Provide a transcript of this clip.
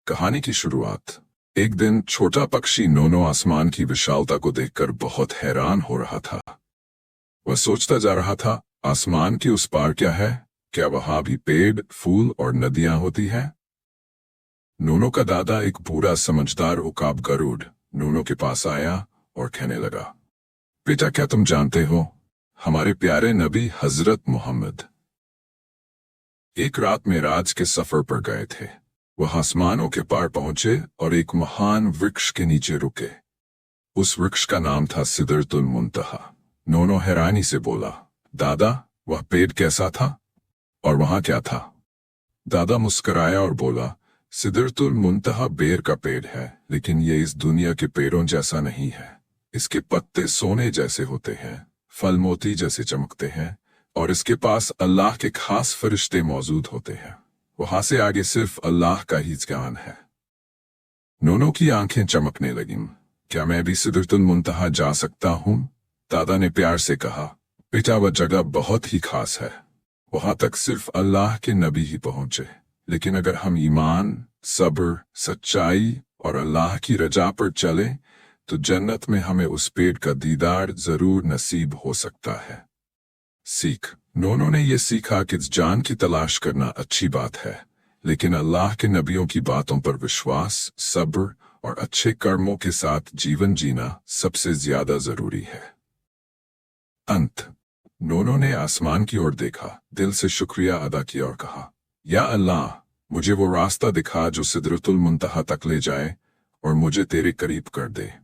कहानी की शुरुआत। एक दिन छोटा पक्षी नोनो आसमान की विशालता को देखकर बहुत हैरान हो रहा था। वह सोचता जा रहा था, आसमान के उस पार क्या है? क्या वहां भी पेड़, फूल और नदियां होती हैं? नोनो का दादा, एक बूढ़ा समझदार उकाब गरुड़, नोनो के पास आया और कहने लगा, बेटा, क्या तुम जानते हो, हमारे प्यारे नबी हजरत मोहम्मद एक रात मेराज के सफर पर गए थे। वह आसमानों के पार पहुंचे और एक महान वृक्ष के नीचे रुके। उस वृक्ष का नाम था सिदरतुल मुंतहा। नोनो हैरानी से बोला, दादा, वह पेड़ कैसा था और वहां क्या था? दादा मुस्कुराया और बोला, सिदरतुल मुंतहा बेर का पेड़ है, लेकिन ये इस दुनिया के पेड़ों जैसा नहीं है। इसके पत्ते सोने जैसे होते हैं, फल मोती जैसे चमकते हैं, और इसके पास अल्लाह के खास फरिश्ते मौजूद होते हैं। वहां से आगे सिर्फ अल्लाह का ही ज्ञान है। नोनो की आंखें चमकने लगीं। क्या मैं भी सिदरतुल मुंतहा जा सकता हूं? दादा ने प्यार से कहा, बेटा, वह जगह बहुत ही खास है। वहां तक सिर्फ अल्लाह के नबी ही पहुंचे। लेकिन अगर हम ईमान, सब्र, सच्चाई और अल्लाह की रजा पर चले तो जन्नत में हमें उस पेड़ का दीदार जरूर नसीब हो सकता है। सीख। नोनो ने यह सीखा कि जान की तलाश करना अच्छी बात है, लेकिन अल्लाह के नबियों की बातों पर विश्वास, सब्र और अच्छे कर्मों के साथ जीवन जीना सबसे ज्यादा जरूरी है। अंत। नोनो ने आसमान की ओर देखा, दिल से शुक्रिया अदा किया और कहा, या अल्लाह, मुझे वो रास्ता दिखा जो सिदरतुल मुंतहा तक ले जाए और मुझे तेरे करीब कर दे।